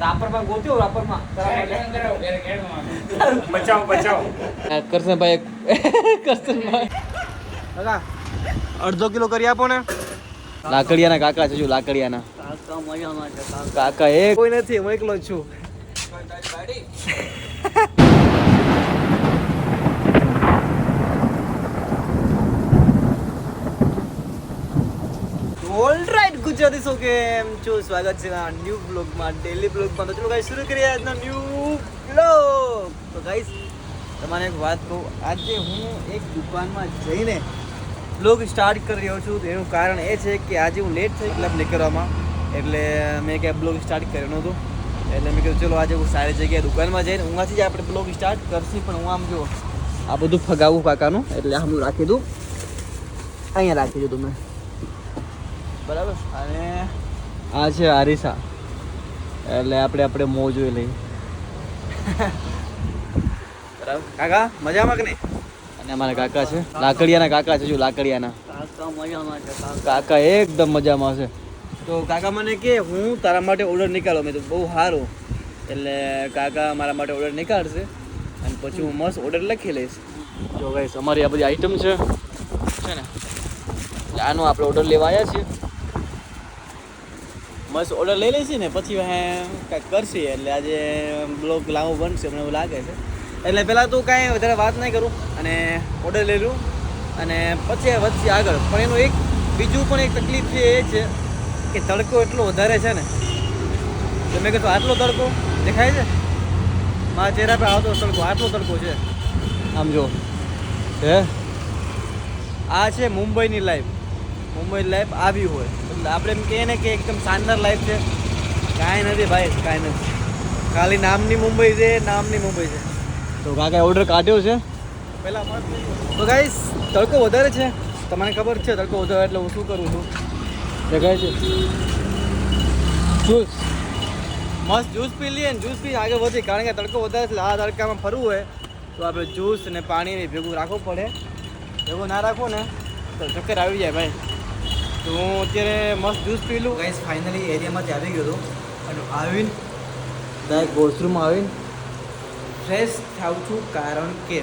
રાપરમાં ગોત્યો રાપરમાં બચાવ કરશનભાઈ કાકા અડધો કિલો કરી આપો ને. લાકડિયાના કાકા છે જો લાકડિયાના કાકા એ કોઈ નથી હું એકલો જ છું. ઓલરાઈટ ગુજરાતી સો કેમ છો, સ્વાગત છે આ ન્યૂ બ્લોગમાં, ડેલી બ્લોગમાં. તો ચલો ગાઈસ શરૂ કરીએ આજનો ન્યૂ બ્લોગ. તો ગાઈસ તમને એક વાત કહું, આજે હું એક દુકાનમાં જઈને બ્લોગ સ્ટાર્ટ કરી રહ્યો છું. તો એનું કારણ એ છે કે આજે હું લેટ થઈ ક્લબ નીકળવામાં, એટલે મેં ક્યાંય બ્લોગ સ્ટાર્ટ કર્યો નહોતું. એટલે મેં કીધું ચલો આજે હું સારી જગ્યાએ દુકાનમાં જઈને ઊંઘાથી જ આપણે બ્લોગ સ્ટાર્ટ કરશું. પણ હું આમ જો આ બધું ફગાવું કાકાનું, એટલે આમ રાખી દઉં, અહીંયા રાખી દઉં તમે બરાબર. અને આ છે આરીસા, એટલે આપણે મોં જોઈ લઈએ બરાબર. કાકા મજામાં કે નહીં? અને અમારા કાકા છે લાકડિયાના કાકા છે જો લાકડિયાના કાકા એકદમ મજામાં છે. તો કાકા મને કે હું તારા માટે ઓર્ડર નીકાળો. મેં તો બહુ સારું, એટલે કાકા મારા માટે ઓર્ડર નીકાળશે અને પછી હું મસ્ત ઓર્ડર લખી લઈશ. જો ગાઈસ અમારી આ બધી આઈટમ છે ને, આનો આપણે ઓર્ડર લેવા આવ્યા છીએ. મસ્ત ઓર્ડર લઈ લઈશી ને પછી કાંઈક કરશે, એટલે આજે બ્લોગ લાંબો બનશે મને એવું લાગે છે. એટલે પહેલાં તો કાંઈ વધારે વાત નહીં કરું અને ઓર્ડર લઈ લઉં અને પછી વધશે આગળ. પણ એનું એક બીજું પણ એક તકલીફ છે, એ છે કે તડકો એટલો વધારે છે ને. તો મેં કીધું આટલો તડકો દેખાય છે મારા ચહેરા પર, આવતો તડકો આટલો તડકો છે. આમ જો હે આ છે મુંબઈની લાઈફ. મુંબઈની લાઈફ આવી હોય એટલે આપણે એમ કહીએ ને કે એકદમ શાનદાર લાઈફ છે. કાંઈ નથી ભાઈ, કાંઈ નથી, ખાલી નામની મુંબઈ છે, નામની મુંબઈ છે. તો કાકાએ ઓર્ડર કાઢ્યો છે પહેલાં. તો ગાઈસ તડકો વધારે છે, તમને ખબર છે તડકો વધારે એટલે હું શું કરું છું, દેખાય છે જ્યુસ. મસ્ત જ્યુસ પી લઈએ ને જ્યુસ પી આગળ વધી, કારણ કે તડકો વધારે છે. આ તડકામાં ફરવું હોય તો આપણે જ્યુસ અને પાણી ભેગું રાખવું પડે. ભેગું ના રાખો ને તો ચક્કર આવી જાય ભાઈ. તો હું અત્યારે મસ્ત જ્યુસ પી લઉં. ગાઈસ ફાઇનલી એરિયામાંથી આવી ગયો હતો અને આવીને ડાયરેક્ટ વોશરૂમમાં આવીને ફ્રેશ થાઉં છું, કારણ કે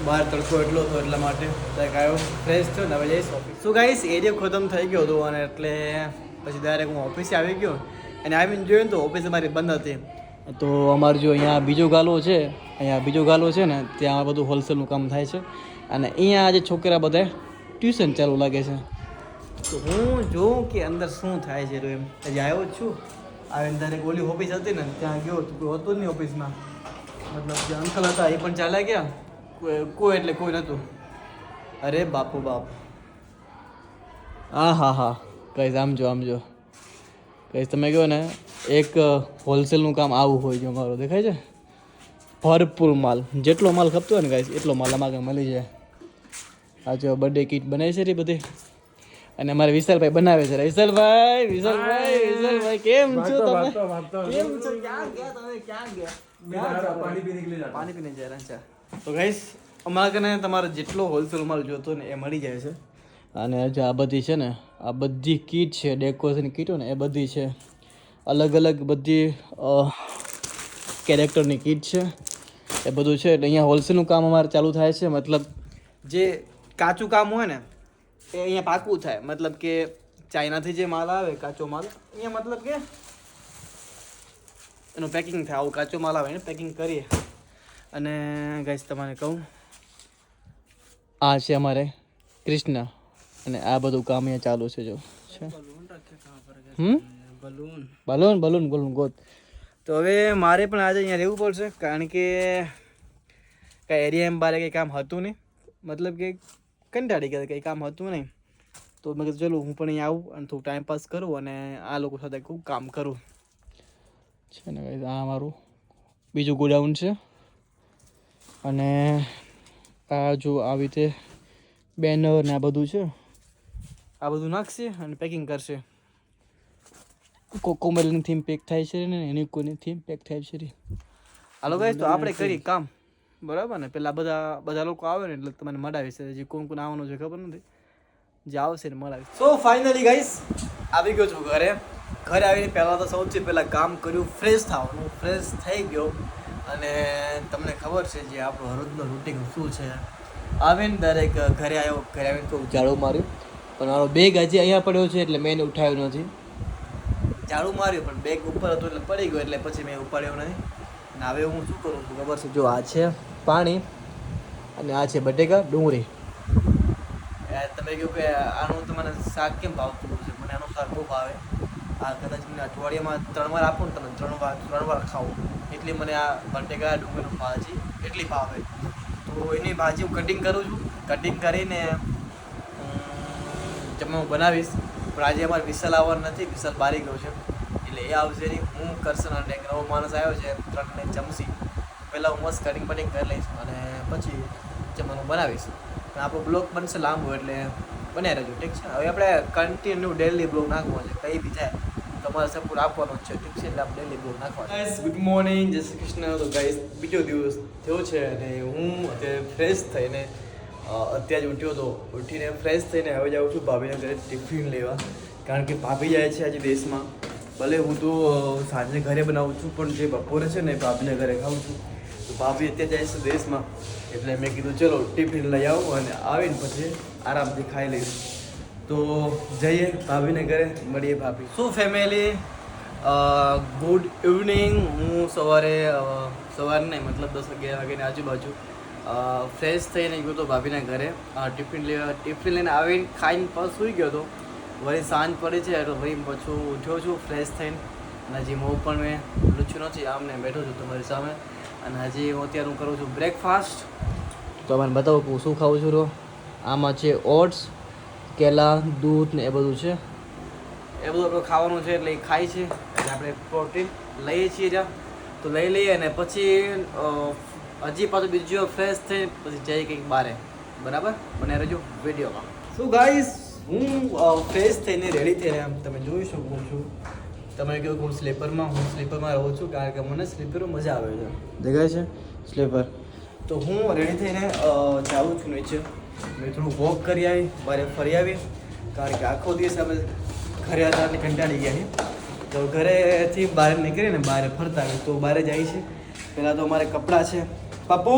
બહાર તડકો એટલો હતો એટલા માટે ડાયરેક્ટ આવ્યો, ફ્રેશ થયો ને હવે જઈશ ઓફિસ. શું ગાઈસ એરિયા ખતમ થઈ ગયો હતો અને એટલે પછી ડાયરેક્ટ હું ઓફિસે આવી ગયો અને આવીને જોયું તો ઓફિસ અમારી બંધ હતી. તો અમારું જો અહીંયા બીજો ગાલો છે, ને ત્યાં બધું હોલસેલનું કામ થાય છે અને અહીંયા આજે છોકરા બધા ટ્યુશન ચાલુ લાગે છે. તો હું જોઉં કે અંદર શું થાય છે. તો એમ હજી આવ્યો જ છું, આવીને ડાયરેક્ટ ઓલી ઓફિસ હતી ને ત્યાં ગયો તો કોઈ હતું જ નહીં ઓફિસમાં. મતલબ જે અંકલ હતા એ પણ ચાલ્યા ગયા, કોઈ એટલે કોઈ નહોતું. અરે બાપુ બાપ, હા કહીશ આમ જો કહીશ તમે કહો ને એક હોલસેલનું કામ આવું હોય જો અમારું દેખાય છે. ભરપૂર માલ, જેટલો માલ ખપતો હોય ને ગાઈસ એટલો માલ અમારે મળી જાય. આ જો બર્થડે કિટ બનાવી છે બધી, અને અમારે વિશાલભાઈ બનાવે છે. વિશાલભાઈ કેમ છો તમે? કેમ છો? ક્યાં ગયા તમે? ક્યાં ગયા? પાણી પીને જાય. અચ્છા. તો ગાઈસ અમારા કને તમારે જેટલો હોલસેલ માલ જોતો ને એ મળી જાય છે. અને જે આ બધી છે ને, આ બધી કીટ છે, ડેકોરેશન કીટો ને એ બધી છે, અલગ અલગ બધી કેરેક્ટરની કીટ છે, એ બધું છે. એટલે અહીંયા હોલસેલનું કામ અમારે ચાલુ થાય છે. મતલબ જે કાચું કામ હોય ને એ અહીંયા પાકું થાય. મતલબ કે ચાઇનાથી જે માલ આવે કાચો માલ, અહીંયા મતલબ કે એનું પેકિંગ થાય. આવું કાચો માલ આવે એને પેકિંગ કરીએ. અને ગાઈસ તમને કહું, આ છે અમારે કૃષ્ણ અને આ બધું કામ અહીંયા ચાલુ છે જો છે. બલૂન ગોત. તો હવે મારે પણ આજે અહીંયા રહેવું પડશે, કારણ કે કાંઈ એરિયા બારે કંઈ કામ હતું નહીં. મતલબ કે કંટાળી ગયા, કંઈ કામ હતું નહીં. તો મેં કીધું ચલો હું પણ અહીંયા આવું અને થોડું ટાઈમ પાસ કરું અને આ લોકો સાથે ખૂબ કામ કરું છે ને. આ મારું બીજું ગોડાઉન છે અને આ જો આવી રીતે બેનર ને આ બધું છે, આ બધું નાખશે અને પેકિંગ કરશે. કોમલની થીમ પેક થાય છે ને એની કોઈની થીમ પેક થાય છે. હાલો ગાઈસ તો આપણે કરીએ કામ, બરાબર ને? પેલા બધા લોકો આવે ને એટલે તમને મળાવીશ. હજી કોણ આવવાનું છે ખબર નથી, જે આવશે ને મળાવીશ. સો ફાઇનલી ગાઈસ આવી ગયો છું ઘરે ઘરે આવીને પહેલાં તો સૌથી પહેલાં કામ કર્યું, ફ્રેશ થવાનું. ફ્રેશ થઈ ગયો અને તમને ખબર છે જે આપણું હરોજનું રૂટિન શું છે. આવીને દરેક ઘરે આવ્યો, ઘરે આવીને તો ઝાડુ માર્યું, પણ મારો બેગ હજી અહીંયા પડ્યો છે એટલે મેં એને ઉઠાવ્યો નથી. ઝાડુ માર્યું પણ બેગ ઉપર હતું એટલે પડી ગયો, એટલે પછી મેં ઉપાડ્યો નથી. અને હવે હું શું કરું છું ખબર છે? જો આ છે પાણી અને આ છે બટેકા ડુંગળી. તમે કહ્યું કે આનું તો મને શાક કેમ ભાવતું છે? મને આનું શાક બહુ ભાવે. આ કદાચ મને અઠવાડિયામાં 3 વાર આપો ને તમે 3 વાર ખાઓ, એટલી મને આ બટેકા ડુંગળીનું ભાજી એટલી ભાવે. તો એની ભાજી હું કટિંગ કરું છું. કટિંગ કરીને જમવા હું બનાવીશ. પણ આજે અમારે વિશાલ આવવાનું નથી, વિશાલ બારી ગયો છે એટલે એ આવશે નહીં. હું કરશન અને એક નવો માણસ આવ્યો છે, 3 ને જમશી. પહેલાં હું મસ્ત કટિંગ બટિંગ કરી લઈશ અને પછી જમવાનું બનાવીશ. પણ આપણો બ્લોગ બનશે લાંબો એટલે બનાવી રહેજો, ઠીક છે? હવે આપણે કન્ટિન્યુ ડેલી બ્લોગ નાખવો છે, કંઈ બી થાય તમારે સપોર્ટ આપવાનો જ છે, ઠીક છે? એટલે આપણે ડેલી બ્લોગ નાખવાનો. ગાઈસ ગુડ મોર્નિંગ, જય શ્રી કૃષ્ણ. તો ગાઈસ બીજો દિવસ થયો છે અને હું અત્યારે ફ્રેશ થઈને અત્યારે જ ઉઠ્યો હતો. ઉઠીને ફ્રેશ થઈને હવે જાઉં છું ભાભીના ઘરે ટિફિન લેવા, કારણ કે ભાભી જાય છે આજે દેશમાં. ભલે હું તો સાંજે ઘરે બનાવું છું, પણ જે બપોરે છે ને ભાભીના ઘરે ખાઉં છું. તો ભાભી અત્યારે જાય છે દેશમાં, એટલે મેં કીધું ચલો ટિફિન લઈ આવું અને આવીને પછી આરામથી ખાઈ લઈશ. તો જઈએ ભાભીને ઘરે, મળીએ ભાભી. શું ફેમિલી, ગુડ ઇવનિંગ. હું સવારે નહીં મતલબ 10-11 વાગ્યાની આજુબાજુ ફ્રેશ થઈને ગયો હતો ભાભીના ઘરે ટિફિન લઈને આવીને ખાઈને પાછો સૂઈ ગયો હતો. વળી સાંજ પડી છે એટલે વળી પાછું ઉઠ્યો છું ફ્રેશ થઈને, અને હજી મોં પણ મેં લૂછ્યું નથી, આમને બેઠો છું તમારી સામે. અને હજી હું અત્યારે હું કરું છું બ્રેકફાસ્ટ. તો મને બતાવો હું શું ખાઉં છું. રો આમાં છે ઓટ્સ, કેળા, દૂધ ને એ બધું છે. એ બધું આપણે ખાવાનું છે એટલે એ ખાય છે એટલે આપણે પ્રોટીન લઈએ છીએ જ્યાં. તો લઈ લઈએ અને પછી હજી પાછું બીજું ફ્રેશ થઈ પછી જઈએ કંઈક બારે. બરાબર, બને રહેજો વિડીયોમાં. શું ગાઈસ, હું ફ્રેશ થઈને રેડી થઈને આમ તમે જોઈ શકો છો. તમે કહ્યું હું સ્લીપરમાં રહું છું, કારણ કે મને સ્લીપરમાં મજા આવે છે. દેખાય છે સ્લીપર. તો હું રેડી થઈને જાઉં છું નીચે. મેં થોડું વોક કરી આવી, બહાર ફરી આવી, કારણ કે આખો દિવસ આપણે ઘરે હતા એટલે કંટાળી ગયા છે. તો ઘરેથી બહાર નીકળીને બહાર ફરતા આવે તો બહાર જાય છે. પહેલાં તો અમારે કપડાં છે. પપ્પુ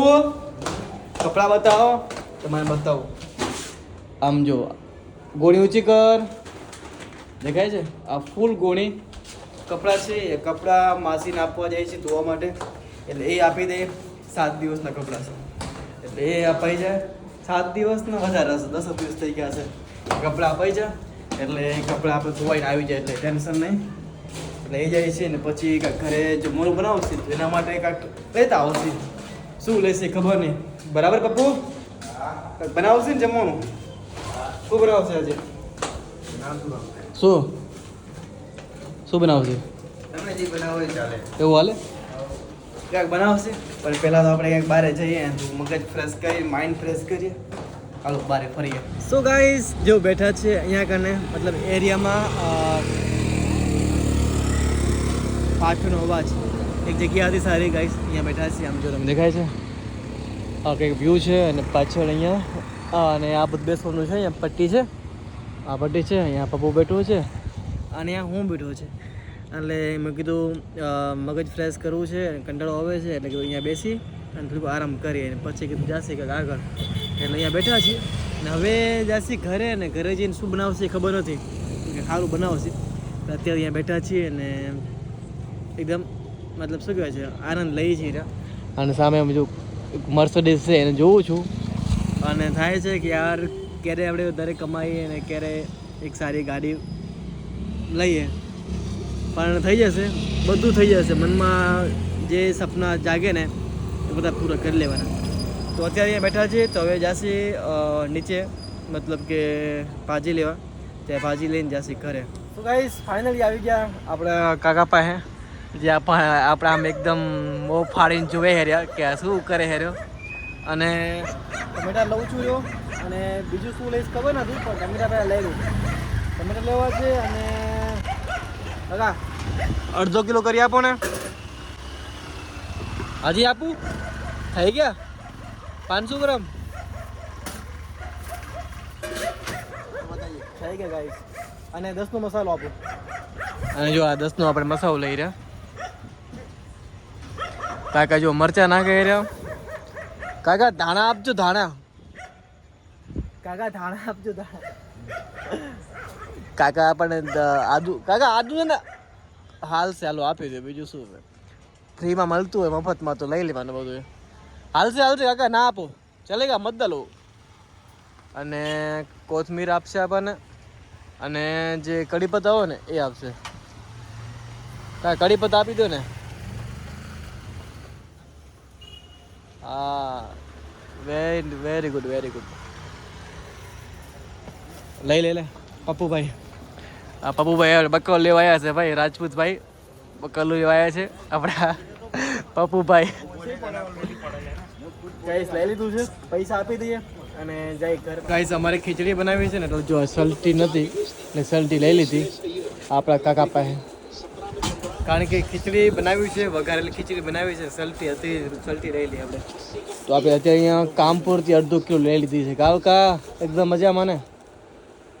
કપડાં બતાવો. તમારે બતાવો. આમ જો ગોળી ઊંચી કર, દેખાય છે? આ ફૂલ ગોળી કપડાં છે. એ કપડાં માસીને આપવા જાય છે ધોવા માટે, એટલે એ આપી દે. 7 દિવસના કપડાં છે એટલે એ અપાઈ જાય. 7 દિવસના વધારે હશે, 10 દિવસ થઈ ગયા છે. કપડાં અપાઈ જાય એટલે એ કપડાં આપણે ધોવાઈને આવી જાય એટલે ટેન્શન નહીં. એટલે એ જાય છે ને પછી કાંઈક ઘરે જમવાનું બનાવશે તો એના માટે કાંઈક લેતા આવશે. શું લેશે ખબર નહીં. બરાબર પપ્પુ? બનાવશે ને જમવાનું? શું બનાવશે આજે? શું બનાવશે? તમે જે બનાવો એ ચાલે. એવું હાલે? ક્યાંક બનાવશે, પણ પહેલાં તો આપણે ક્યાંક બહાર જઈએ, મગજ ફ્રેશ કરીએ, માઇન્ડ ફ્રેશ કરીએ. હાલો બહાર ફરીએ. સો ગાઈસ જો બેઠા છે અહીંયા કને, મતલબ એરિયામાં પાછળનો અવાજ એક જગ્યા હતી સારી. ગાઈસ અહીંયા બેઠા છીએ, આમ જો તમને દેખાય છે આ કંઈક વ્યૂ છે અને પાછળ અહીંયા અને આ બધું બેસવાનું છે. અહીંયા પટ્ટી છે, આ પટ્ટી છે, અહીંયા પપ્પુ બેઠું છે અને અહીંયા હું બેઠો છે. એટલે મેં કીધું મગજ ફ્રેશ કરવું છે, કંટાળો આવે છે એટલે કીધું અહીંયા બેસી અને થોડુંક આરામ કરીએ. અને પછી કીધું જશે કંઈક આગળ, એટલે અહીંયા બેઠા છીએ. અને હવે જશે ઘરે, અને ઘરે જઈને શું બનાવશે ખબર નથી, કે સારું બનાવશે. અત્યારે અહીંયા બેઠા છીએ અને એકદમ મતલબ શું કહેવાય છે, આનંદ લઈએ છીએ. અને સામે જો મર્સિડીઝ છે એને જોઉં છું અને થાય છે કે યાર ક્યારે આપણે દરેક કમાઈએ અને ક્યારે એક સારી ગાડી લઈએ. પણ થઈ જશે, બધું થઈ જશે. મનમાં જે સપના જાગે ને એ બધા પૂરા કરી લેવાના. તો અત્યારે અહીંયા બેઠા છીએ. તો હવે જશે નીચે, મતલબ કે ભાજી લેવા. ત્યાં ભાજી લઈને જશે ઘરે. તો ગાઈસ ફાઇનલી આવી ગયા આપણા કાકા પાસે, જે આપણે આમ એકદમ મોં ફાડીને જોવે હેર્યા કે શું કરે હેર્યો. અને ટમેટા લઉં છું જો, અને બીજું શું લઈશ ખબર નથી, પણ ટમેટા પહેલાં લઈ લઉં. ટમેટા લેવા છે અને કાકા 1/2 કિલો કરી આપો ને. હજી આપું? થઈ ગયા 500 ગ્રામ થઈ ગયા ગાઈસ. અને 10નો મસાલો આપો. અને જો આ 10 નો આપણે મસાલો લઈ રહ્યા. કાકા જો મરચા નાખી રહ્યા. કાકા ધાણા આપજો ધાણા. કાકા ધાણા આપજો ધાણા. કાકા આપણને આદુ કાકા આદુ ને હાલ ચાલો આપી દે બીજું શું છે ફ્રીમાં મળતું હોય મફતમાં તો લઈ લેવાનું બધું હાલશે કાકા ના આપો ચાલેગા મત લો અને કોથમીર આપશે આપણને અને જે કઢી પત્તા હોય ને એ આપશે કાકા કઢી પત્તા આપી દો ને હા વેરી ગુડ લઈ લે પપ્પુભાઈ આ પપ્પુભાઈ બકલ લેવા આવ્યા છે ભાઈ રાજપૂતભાઈ બકલ લેવા આવ્યા છે આપણા પપ્પુભાઈ ગાઈસ લઈ લીધું છે પૈસા આપી દઈએ અને જઈ ઘર ગાઈસ અમારે ખીચડી બનાવી છે ને તો જો સલટી નથી એટલે સલટી લઈ લીધી આપણા કાકા પાસે કારણ કે ખીચડી બનાવી છે વઘારેલી ખીચડી બનાવી છે સલટી હતી સલટી લઈ લઈએ આપણે તો આપણે અત્યારે અહીંયા કામપુરથી અડધો કિલો લઈ લીધી છે કાકા એકદમ મજામાં ને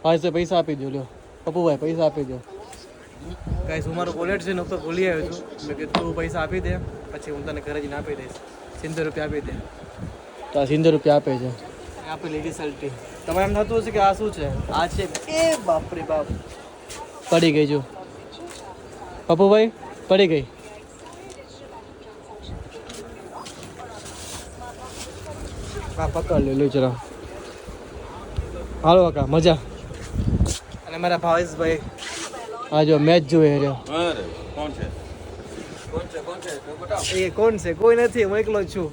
હા સર પૈસા આપી દો લ્યો પપ્પુભાઈ પૈસા આપી દો ગાઈસ હું મારો વોલેટ છે ને તો ભૂલી આવ્યો છું મેં કીધું તું પૈસા આપી દે પછી હું તને ઘરે જઈને આપી દઈશ 70 રૂપિયા આપી દે તો આ 70 રૂપિયા આપે છે આપી લીધી સલટી તમે એમ થતું હશે કે આ શું છે આ છે એ બાપરે બાપ પડી ગઈ જો પપ્પુભાઈ પડી ગઈ હા પકડ લે ચલો હાલો કાકા મજા અને મારા ભાવેશભાઈ આ જો મેચ જોવે રહ્યો એ કોણ છે કોઈ નથી હું એકલો જ છું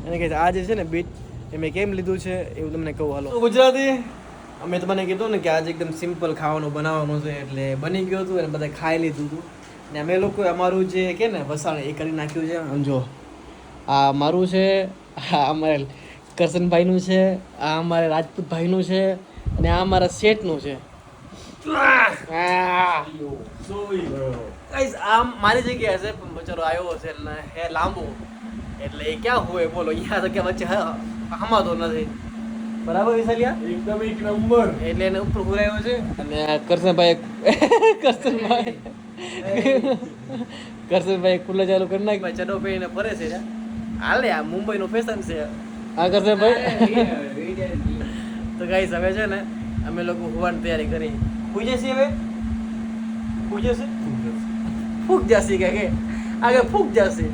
અને કે આ જે છે ને બીટ એ મેં કેમ લીધું છે એવું તમને કહું હાલો ગુજરાતી અમે તમને કીધું ને કે આજે એકદમ સિમ્પલ ખાવાનું બનાવવાનું છે એટલે બની ગયું હતું અને બધા ખાઈ લીધું હતું ને અમે લોકો અમારું જે કે ને વસાણ એ કરી નાખ્યું છે સમજો આ મારું છે આ અમારે કરશનભાઈનું છે આ અમારે રાજપૂતભાઈનું છે અને આ અમારા શેઠનું છે આમ મારી જગ્યાએ છે પણ બચારો આવ્યો છે એટલે હે લાંબો એટલે એ ક્યાં હોય બોલો અહીંયા તો ક્યાં વચ્ચે હમાતો નથી બરાબર વિશાલિયા એકદમ એક નંબર એટલે એને ઉપર ઘુરાયો છે અને કરશનભાઈ કુલ્લા ચાલુ કરી નાખ ભાઈ ચડો પહેરીને ફરે છે હાલે આ મુંબઈનું ફેશન છે આ કરશનભાઈ તો ગાઈસ હવે છે ને અમે લોકો હોવાની તૈયારી કરી પૂછે છે હવે પૂછે છે ફૂક જશે કે આગળ ફૂક જશે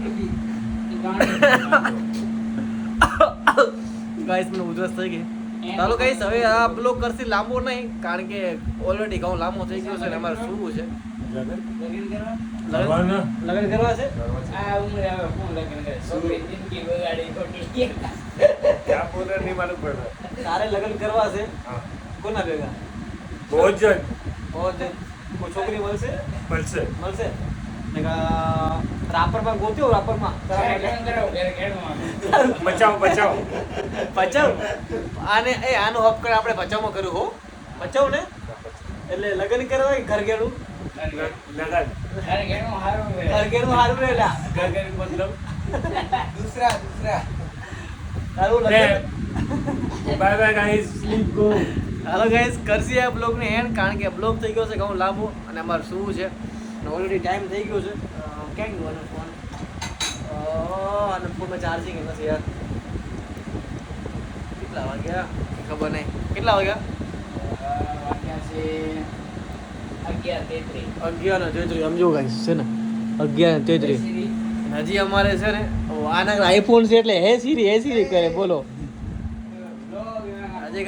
ગાઈસ મને ઉધરસ થઈ ગઈ ચાલો ગાઈસ હવે આ બ્લોગ કરશે લાંબો નહીં કારણ કે ઓલરેડી ઘણો લાંબો થઈ ગયો છે અને અમારે શું છે લગન કરવા છે આ ઉંમરે આવે ફોન લગન કરે છોકરી જિંદગી બગાડી ખોટી ક્યાં બોલે નહીં માલુમ પડે તારે લગન કરવા છે કોના ભેગા ભોજન કોઈ છોકરી મળશે રાપરમાં ગોત્યો રાપરમાં બચાવ આને એ આનો હક આપણે બચાવમાં કર્યું હો બચાવ ને એટલે લગન કરવા કે ઘર ઘેરું ઘરઘેરું હારું રેલા ઘરઘેરું મતલબ દૂસરા હારું લગન બાય ગાઈસ સ્લીપ ગો હાલો ગાઈસ કરસી આ બ્લોગ ને એન્ડ કારણ કે બ્લોગ થઈ ગયો છે ઘણો લાંબો અને અમારે શું છે ઓલરેડી ટાઈમ થઈ ગયો છે કેમ ગયો ફોન અને ફોનમાં ચાર્જિંગ નથી યાર કેટલા વાગ્યા ખબર નહીં કેટલા વાગ્યા છે 11:33 સમજો ગાઈસ છે ને 11:33 હજી અમારે છે ને આના આઈફોન છે એટલે હે સિરી કરે બોલો હજી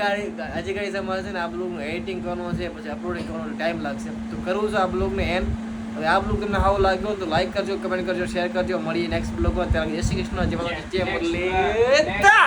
ગાઈસ અમારે છે ને આ બ્લોગનું એડિટિંગ કરવાનું છે પછી અપલોડિંગ કરવાનો ટાઈમ લાગશે તો કરવું છે આ બ્લોગને એન્ડ હવે આ બ્લોગ તમને સારો લાગ્યો તો લાઈક કરજો કમેન્ટ કરજો શેર કરજો મળીએ નેક્સ્ટ બ્લોગમાં ત્યાં જય શ્રી કૃષ્ણ જય મુરલીધર